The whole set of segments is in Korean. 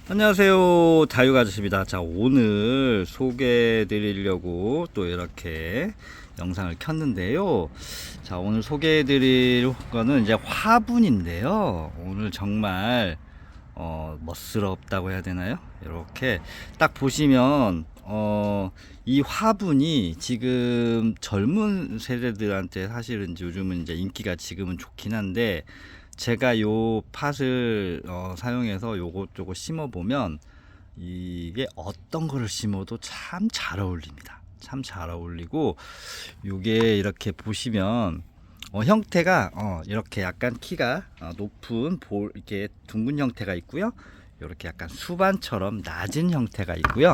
안녕하세요, 다육 아저씨입니다. 자, 오늘 소개해 드리려고 또 이렇게 영상을 켰는데요. 자, 오늘 소개해 드릴 거는 이제 화분인데요. 오늘 정말 멋스럽다고 해야 되나요? 이렇게 딱 보시면 이 화분이 지금 젊은 세대들한테 사실은 요즘은 이제 인기가 지금은 좋긴 한데, 제가 요 팥을 사용해서 요것저것 심어 보면 이게 어떤 거를 심어도 참 잘 어울립니다. 참 잘 어울리고, 요게 이렇게 보시면 형태가 이렇게 약간 키가 높은 볼, 이렇게 둥근 형태가 있고요. 이렇게 약간 수반처럼 낮은 형태가 있고요.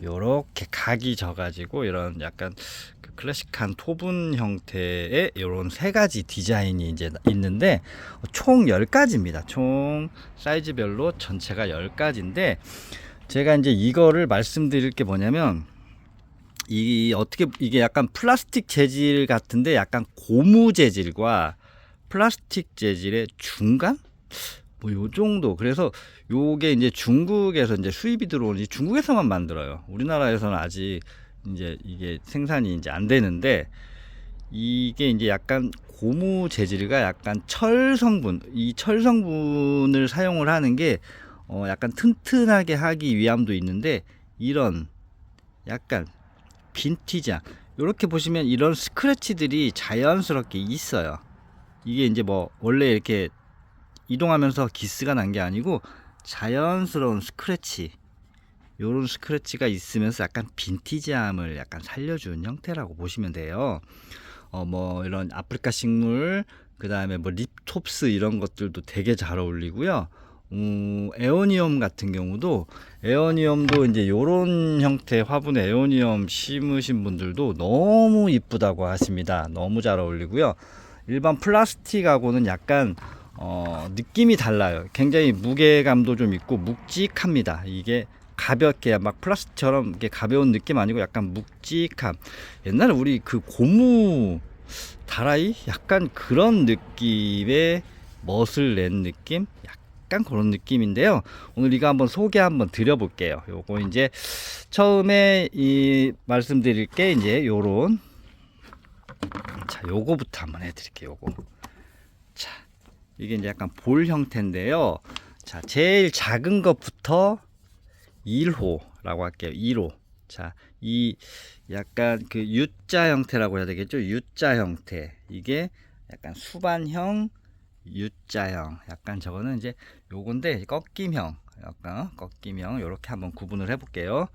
요렇게 각이 져가지고 이런 약간 그 클래식한 토분 형태의 이런 세 가지 디자인이 이제 있는데, 총 10가지입니다. 총 사이즈별로 전체가 10가지인데, 제가 이제 이거를 말씀드릴 게 뭐냐면, 이 어떻게 이게 약간 플라스틱 재질 같은데 약간 고무 재질과 플라스틱 재질의 중간? 뭐 요 정도. 그래서 요게 이제 중국에서 이제 수입이 들어오는지, 중국에서만 만들어요. 우리나라에서는 아직 이제 이게 생산이 이제 안 되는데, 이게 이제 약간 고무 재질과 약간 철 성분, 이 철 성분을 사용을 하는 게 약간 튼튼하게 하기 위함도 있는데, 이런 약간 빈티지한, 이렇게 보시면 이런 스크래치들이 자연스럽게 있어요. 이게 이제 뭐 원래 이렇게 이동하면서 기스가 난 게 아니고 자연스러운 스크래치, 요런 스크래치가 있으면서 약간 빈티지함을 약간 살려준 형태라고 보시면 돼요. 뭐 이런 아프리카 식물, 그 다음에 뭐 립톱스 이런 것들도 되게 잘 어울리고요. 에오니엄 같은 경우도, 에오니엄도 이제 요런 형태 화분에 에오니엄 심으신 분들도 너무 이쁘다고 하십니다. 너무 잘 어울리고요. 일반 플라스틱하고는 약간 느낌이 달라요. 굉장히 무게감도 좀 있고 묵직합니다. 이게 가볍게 막 플라스틱처럼 이게 가벼운 느낌 아니고 약간 묵직함. 옛날에 우리 그 고무 다라이 약간 그런 느낌의 멋을 낸 느낌, 약간 그런 느낌인데요. 오늘 이거 한번 소개 한번 드려볼게요. 요거 이제 처음에 이 말씀드릴 게 이제 요런, 자, 요거부터 한번 해드릴게요. 요거, 자, 이게 이제 약간 볼 형태인데요. 자, 제일 작은 것부터 1호라고 할게요. 1호. 자, 이 약간 그 U자 형태라고 해야 되겠죠? U자 형태. 이게 약간 수반형 U자형. 약간 저거는 이제 요건데 꺾임형. 약간 꺾임형. 요렇게 한번 구분을 해 볼게요.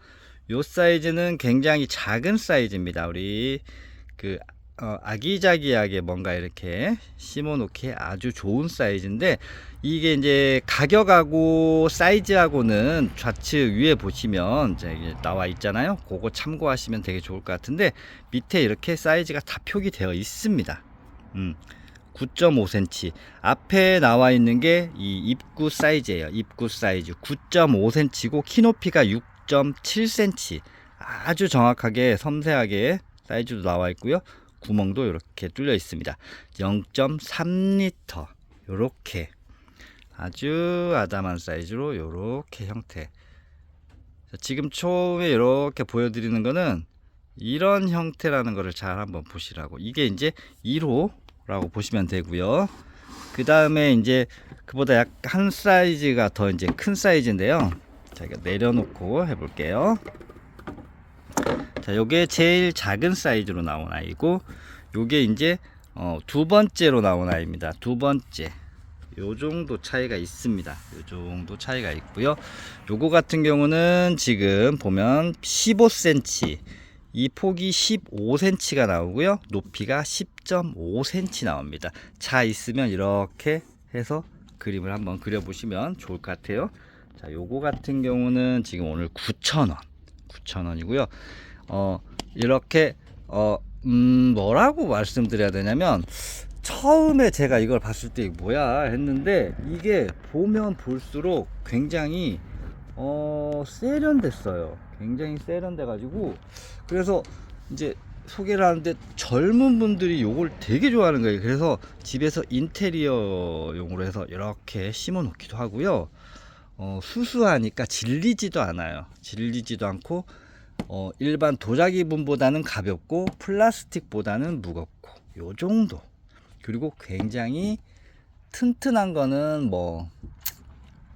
요 사이즈는 굉장히 작은 사이즈입니다. 우리 그 아기자기하게 뭔가 이렇게 심어 놓기 아주 좋은 사이즈인데, 이게 이제 가격하고 사이즈하고는 좌측 위에 보시면 이제 나와 있잖아요. 그거 참고하시면 되게 좋을 것 같은데, 밑에 이렇게 사이즈가 다 표기되어 있습니다. 9.5cm. 앞에 나와 있는 게 이 입구 사이즈예요. 입구 사이즈 9.5cm고 키높이가 6.7cm. 아주 정확하게 섬세하게 사이즈도 나와 있고요. 구멍도 이렇게 뚫려 있습니다. 0.3리터. 요렇게 아주 아담한 사이즈로 요렇게 형태. 지금 처음에 이렇게 보여드리는 거는 이런 형태라는 거를 잘 한번 보시라고. 이게 이제 1호라고 보시면 되고요. 그 다음에 이제 그보다 약 한 사이즈가 더 이제 큰 사이즈인데요. 자, 이거 내려놓고 해볼게요. 자, 요게 제일 작은 사이즈로 나온 아이고, 요게 이제 두 번째로 나온 아이입니다. 두 번째. 요 정도 차이가 있습니다. 요 정도 차이가 있고요. 요거 같은 경우는 지금 보면 15cm, 이 폭이 15cm가 나오고요. 높이가 10.5cm 나옵니다. 자, 있으면 이렇게 해서 그림을 한번 그려보시면 좋을 것 같아요. 자, 요거 같은 경우는 지금 오늘 9,000원, 9,000원이고요. 이렇게 뭐라고 말씀드려야 되냐면, 처음에 제가 이걸 봤을 때 이게 뭐야 했는데, 이게 보면 볼수록 굉장히 세련됐어요. 굉장히 세련돼 가지고, 그래서 이제 소개를 하는데 젊은 분들이 요걸 되게 좋아하는 거예요. 그래서 집에서 인테리어용으로 해서 이렇게 심어 놓기도 하고요. 수수하니까 질리지도 않아요. 질리지도 않고 일반 도자기분보다는 가볍고 플라스틱보다는 무겁고 요 정도. 그리고 굉장히 튼튼한 거는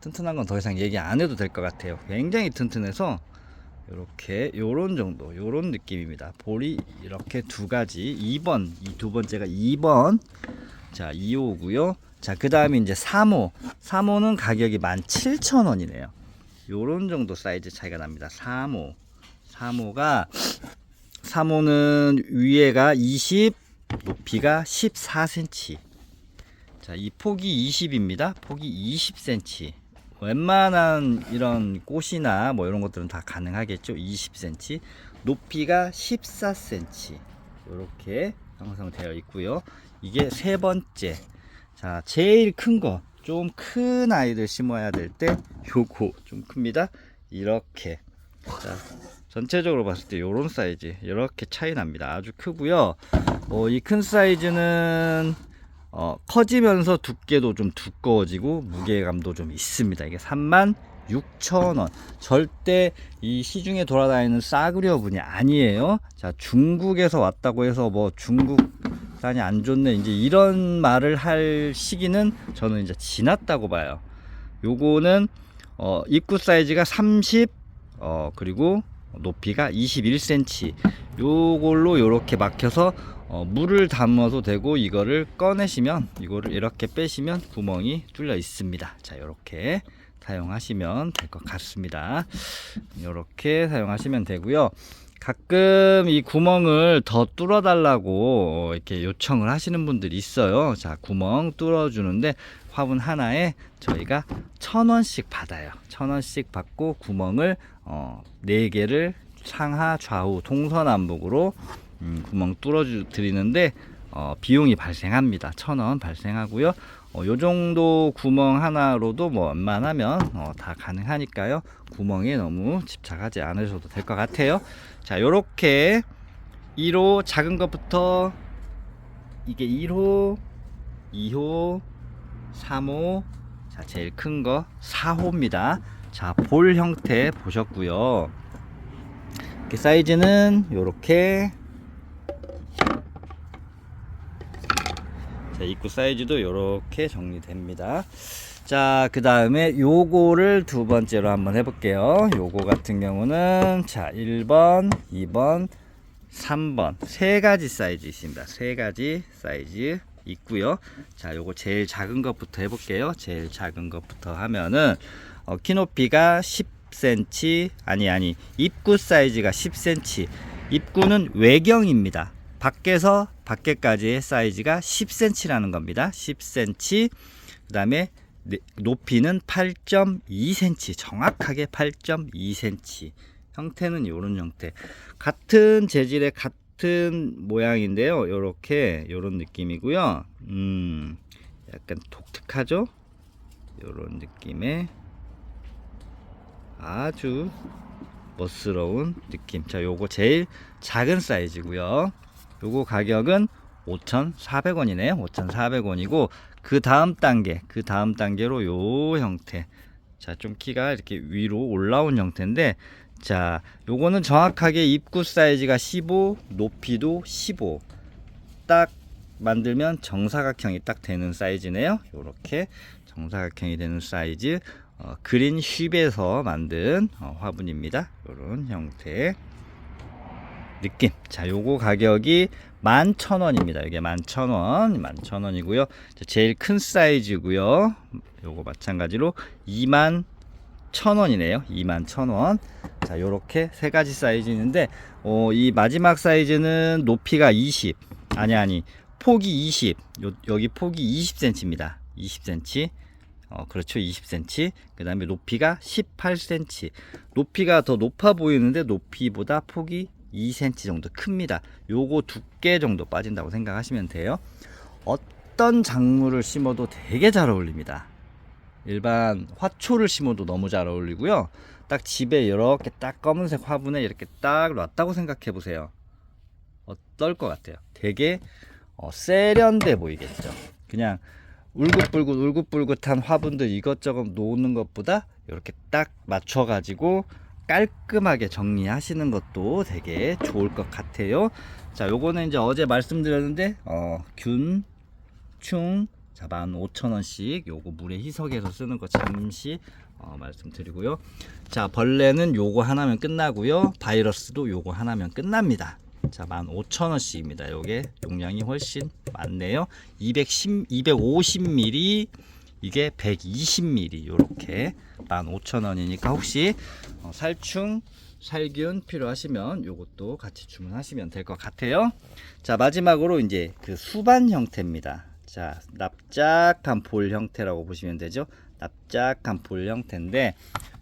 튼튼한 건 더 이상 얘기 안 해도 될 것 같아요. 굉장히 튼튼해서 이렇게 요런 정도, 요런 느낌입니다. 볼이 이렇게 두 가지. 2번, 이 두 번째가 2번. 자, 2호고요. 자, 그 다음에 이제 3호. 3호는 가격이 17,000원이네요. 요런 정도 사이즈 차이가 납니다. 3호. 3호는 위에가 20, 높이가 14cm. 자, 이 폭이 20입니다. 폭이 20cm. 웬만한 이런 꽃이나 뭐 이런 것들은 다 가능하겠죠. 20cm. 높이가 14cm. 이렇게 형성되어 있고요. 이게 세 번째. 자, 제일 큰 거. 좀 큰 아이들 심어야 될 때 요거 좀 큽니다. 이렇게. 자, 전체적으로 봤을 때 이런 사이즈 이렇게 차이 납니다. 아주 크고요. 이 큰 사이즈는 커지면서 두께도 좀 두꺼워지고 무게감도 좀 있습니다. 이게 36,000원. 절대 이 시중에 돌아다니는 싸구려 분이 아니에요. 자, 중국에서 왔다고 해서 뭐 중국산이 안 좋네 이제 이런 말을 할 시기는 저는 이제 지났다고 봐요. 요거는 입구 사이즈가 30, 그리고 높이가 21cm. 요걸로 요렇게 막혀서 물을 담아도 되고, 이거를 꺼내시면, 이거를 이렇게 빼시면 구멍이 뚫려 있습니다. 자, 요렇게 사용하시면 될 것 같습니다. 요렇게 사용하시면 되고요. 가끔 이 구멍을 더 뚫어 달라고 이렇게 요청을 하시는 분들이 있어요. 자, 구멍 뚫어 주는데 화분 하나에 저희가 1,000원씩 받아요. 1,000원씩 받고 구멍을 4개를 상하 좌우 동서남북으로 구멍 뚫어 드리는데 비용이 발생합니다. 1,000원 발생하고요. 요 정도 구멍 하나로도 뭐 웬만하면 다 가능하니까요. 구멍에 너무 집착하지 않으셔도 될 것 같아요. 자, 요렇게 1호 작은 것부터, 이게 1호, 2호, 3호, 자, 제일 큰 거 4호입니다. 자, 볼 형태 보셨고요. 이렇게 사이즈는 요렇게, 자, 입구 사이즈도 요렇게 정리됩니다. 자, 그 다음에 요거를 두 번째로 한번 해볼게요. 요거 같은 경우는 자, 1번, 2번, 3번 세 가지 사이즈 있습니다. 세 가지 사이즈 있고요. 자, 요거 제일 작은 것부터 해볼게요. 제일 작은 것부터 하면은 키높이가 10cm, 아니 입구 사이즈가 10cm. 입구는 외경입니다. 밖에서 밖에까지의 사이즈가 10cm라는 겁니다. 10cm. 그 다음에 높이는 8.2cm, 정확하게 8.2cm. 형태는 이런 형태. 같은 재질의 같은 모양인데요. 요렇게 요런 느낌이고요. 약간 독특하죠? 요런 느낌의 아주 멋스러운 느낌. 자, 요거 제일 작은 사이즈고요. 요거 가격은 5,400원이네요. 5,400원이고, 그 다음 단계로 요 형태. 자, 좀 키가 이렇게 위로 올라온 형태인데, 자, 요거는 정확하게 입구 사이즈가 15, 높이도 15. 딱 만들면 정사각형이 딱 되는 사이즈네요. 요렇게 정사각형이 되는 사이즈. 그린 쉽에서 만든 화분입니다. 요런 형태 느낌. 자, 요거 가격이 11,000원입니다. 이게 11,000원, 11,000원이고요. 제일 큰 사이즈고요. 요거 마찬가지로 21,000원이네요. 21,000원. 자, 요렇게 세 가지 사이즈 있는데, 이 마지막 사이즈는 높이가 20, 폭이 20. 여기 폭이 20cm입니다. 20cm. 그렇죠. 20cm. 그 다음에 높이가 18cm. 높이가 더 높아 보이는데 높이보다 폭이 2cm 정도 큽니다. 요거 두께 정도 빠진다고 생각하시면 돼요. 어떤 작물을 심어도 되게 잘 어울립니다. 일반 화초를 심어도 너무 잘 어울리고요. 딱 집에 이렇게 딱 검은색 화분에 이렇게 딱 놨다고 생각해 보세요. 어떨 것 같아요? 되게 세련돼 보이겠죠. 그냥 울긋불긋한 화분들 이것저것 놓는 것보다 이렇게 딱 맞춰 가지고 깔끔하게 정리하시는 것도 되게 좋을 것 같아요. 자, 요거는 이제 어제 말씀드렸는데 균충 자 15,000원씩 요거 물에 희석해서 쓰는 거 잠시 말씀드리고요. 자, 벌레는 요거 하나면 끝나고요. 바이러스도 요거 하나면 끝납니다. 자, 15,000원씩입니다. 요게 용량이 훨씬 많네요. 250ml 이게 120ml 요렇게 15,000원이니까 혹시 살충 살균 필요하시면 요것도 같이 주문하시면 될 것 같아요. 자, 마지막으로 이제 그 수반 형태입니다. 자, 납작한 볼 형태라고 보시면 되죠. 납작한 볼 형태인데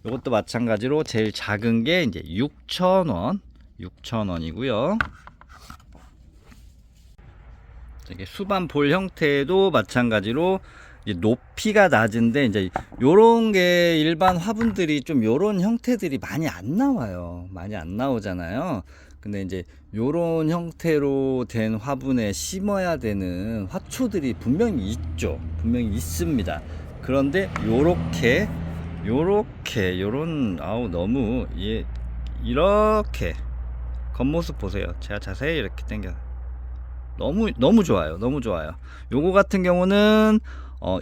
요것도 마찬가지로 제일 작은 게 이제 6,000원이고요. 이게 수반 볼 형태도 마찬가지로 이제 높이가 낮은데 이제 요런 게 일반 화분들이 좀 요런 형태들이 많이 안 나와요. 많이 안 나오잖아요. 근데 이제 요런 형태로 된 화분에 심어야 되는 화초들이 분명히 있죠. 분명히 있습니다. 그런데 요런 너무 이렇게 겉모습 보세요. 제가 자세히 이렇게 당겨 너무 좋아요. 너무 좋아요. 요거 같은 경우는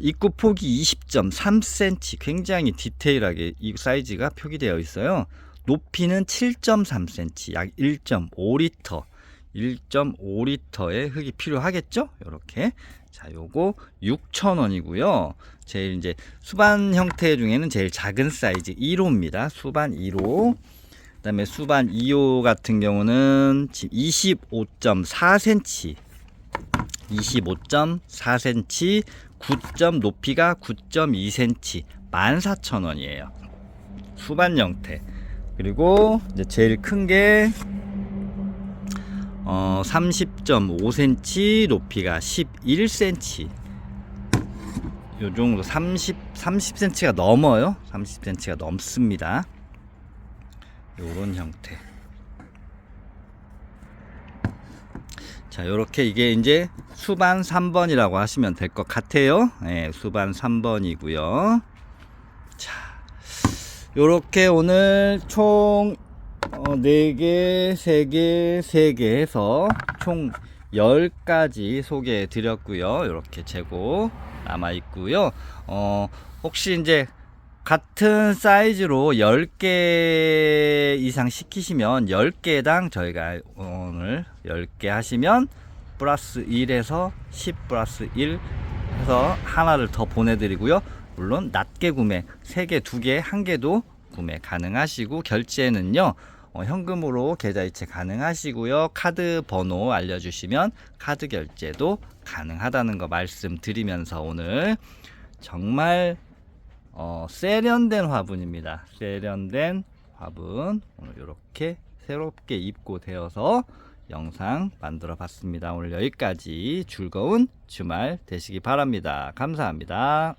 입구 폭이 20.3cm 굉장히 디테일하게 이 사이즈가 표기되어 있어요. 높이는 7.3cm 약 1.5리터 1.5리터의 흙이 필요하겠죠. 요렇게 자, 요거 6,000원이고요. 제일 이제 수반 형태 중에는 제일 작은 사이즈 1호입니다. 수반 1호. 그다음에 수반 2호 같은 경우는 지금 25.4cm 높이가 9.2cm 14,000원이에요. 수반 형태. 그리고 이제 제일 큰 게 30.5cm 높이가 11cm 요 정도 30cm가 넘어요. 30cm가 넘습니다. 요런 형태. 자, 요렇게 이게 이제 수반 3번이라고 하시면 될 것 같아요. 네, 수반 3번이고요. 자, 요렇게 오늘 총 4개, 3개, 3개 해서 총 10가지 소개해 드렸고요. 이렇게 재고 남아 있고요. 혹시 이제 같은 사이즈로 10개 이상 시키시면 10개당 저희가 오늘 10개 하시면 플러스 1에서 10 플러스 1 해서 하나를 더 보내드리고요. 물론 낮게 구매 3개, 2개, 1개도 구매 가능하시고 결제는요 현금으로 계좌이체 가능하시고요. 카드 번호 알려주시면 카드 결제도 가능하다는 거 말씀드리면서 오늘 정말 세련된 화분입니다. 세련된 화분 오늘 이렇게 새롭게 입고되어서 영상 만들어 봤습니다. 오늘 여기까지 즐거운 주말 되시기 바랍니다. 감사합니다.